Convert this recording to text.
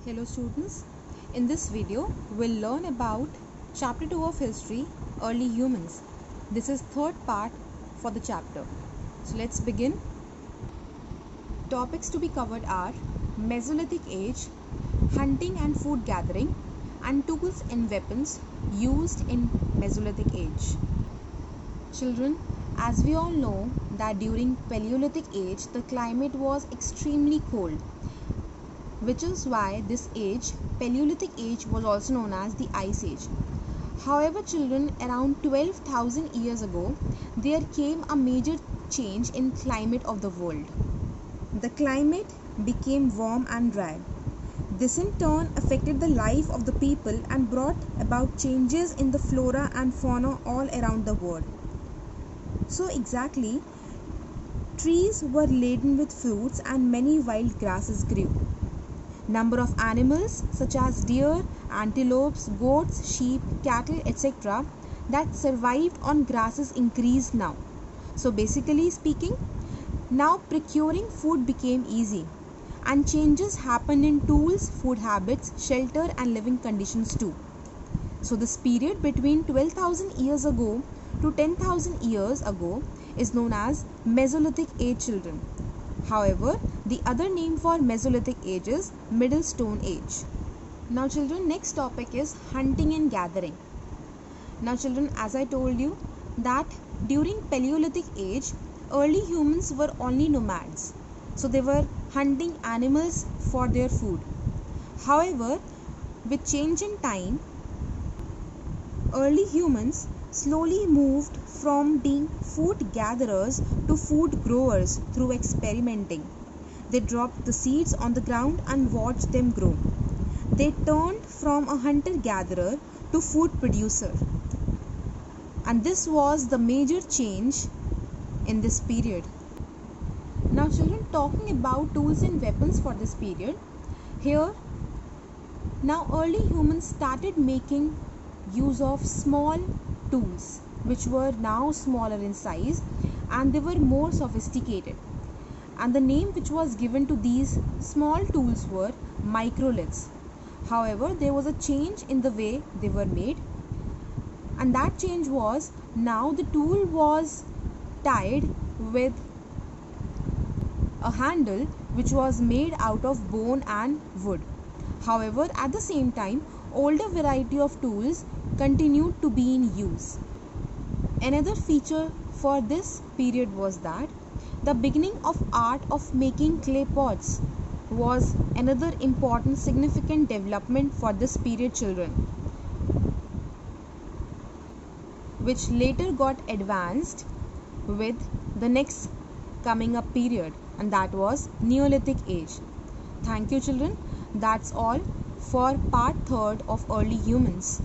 Hello students, in this video we'll learn about chapter 2 of history, early humans. This is third part for the chapter. So let's begin. Topics to be covered are Mesolithic age, hunting and food gathering, and tools and weapons used in Mesolithic age. Children, as we all know that during Paleolithic age the climate was extremely cold, which is why this age, Paleolithic age, was also known as the Ice Age. However, children, around 12,000 years ago, there came a major change in climate of the world. The climate became warm and dry. This in turn affected the life of the people and brought about changes in the flora and fauna all around the world. So exactly, trees were laden with fruits and many wild grasses grew. Number of animals such as deer, antelopes, goats, sheep, cattle, etc. that survived on grasses increased now. So basically speaking, now procuring food became easy and changes happened in tools, food habits, shelter and living conditions too. So this period between 12,000 years ago to 10,000 years ago is known as Mesolithic age, children. However, the other name for Mesolithic age is Middle Stone Age. Now children, next topic is hunting and gathering. Now children, as I told you that during Paleolithic age, early humans were only nomads. So they were hunting animals for their food. However, with change in time, early humans slowly moved from being food gatherers to food growers through experimenting. They dropped the seeds on the ground and watched them grow. They turned from a hunter-gatherer to food producer. And this was the major change in this period. Now children, talking about tools and weapons for this period, here now early humans started making use of small tools which were now smaller in size and they were more sophisticated, and the name which was given to these small tools were microliths. However, there was a change in the way they were made, and that change was now the tool was tied with a handle which was made out of bone and wood. However, at the same time, older variety of tools continued to be in use. Another feature for this period was that the beginning of art of making clay pots was another important significant development for this period, children, which later got advanced with the next coming up period, and that was Neolithic age. Thank you children. That's all for part 3rd of early humans.